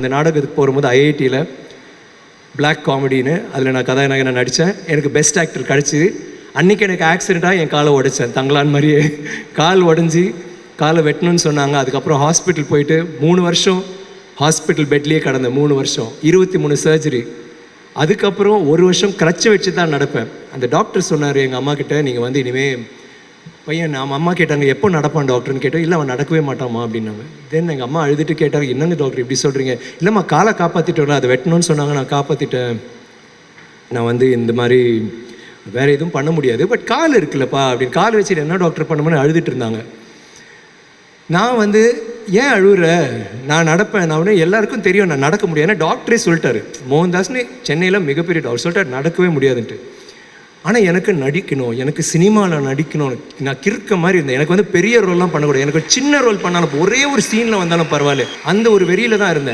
அந்த நாடகத்துக்கு போகும்போது ஐஐடியில் பிளாக் காமெடின்னு அதில் நான் கதாநாயகனை நடித்தேன். எனக்கு பெஸ்ட் ஆக்டர் கிடச்சிது. அன்றைக்கி எனக்கு ஆக்சிடெண்ட்டாக என் காலை உடைச்சேன். தங்கலான் மாதிரியே கால் உடஞ்சி காலை வெட்டணும்னு சொன்னாங்க. அதுக்கப்புறம் ஹாஸ்பிட்டல் போயிட்டு 3 வருஷம் ஹாஸ்பிட்டல் பெட்லேயே கடந்தேன். 3 வருஷம் 23 சர்ஜரி. அதுக்கப்புறம் 1 வருஷம் கிரச்சை வச்சு தான் நடப்பேன். அந்த டாக்டர் சொன்னார் எங்கள் அம்மா கிட்ட, நீங்கள் வந்து இனிமேல் பையன், நம்ம அம்மா கேட்டாங்க எப்போ நடப்பான் டாக்டர்னு கேட்டோம். இல்லை அவன் நடக்கவே மாட்டாமா அப்படின்னாங்க. தென் எங்கள் அம்மா அழுதுட்டு கேட்டாங்க, என்னங்க டாக்டர் இப்படி சொல்கிறீங்க? இல்லைம்மா காலை காப்பாற்றிட்டோம்ல, அதை வெட்டணும்னு சொன்னாங்க, நான் காப்பாற்றிட்டேன். நான் வந்து இந்த மாதிரி வேறு எதுவும் பண்ண முடியாது, பட் கால் இருக்குல்லப்பா அப்படின்னு. கால் வச்சுட்டு என்ன டாக்டர் பண்ணும்போது அழுதுட்டு இருந்தாங்க. நான் வந்து ஏன் அழுகுற, நான் நடப்பேன். நான் வந்து எல்லாருக்கும் தெரியும் நான் நடக்க முடியாது. ஏன்னா டாக்டரே சொல்லிட்டாரு, மோகன்தாஸ்னு சென்னையில் மிகப்பெரிய டாக்டர் சொல்லிட்டார் நடக்கவே முடியாதுன்ட்டு. ஆனால் எனக்கு நடிக்கணும், எனக்கு சினிமாவில் நடிக்கணும். நான் கிறுக்க மாதிரி இருந்தேன். எனக்கு வந்து பெரிய ரோல்லாம் பண்ணக்கூடாது, எனக்கு சின்ன ரோல் பண்ணாலும் ஒரே ஒரு சீனில் வந்தாலும் பரவாயில்ல, அந்த ஒரு வெறியில் தான் இருந்தேன்.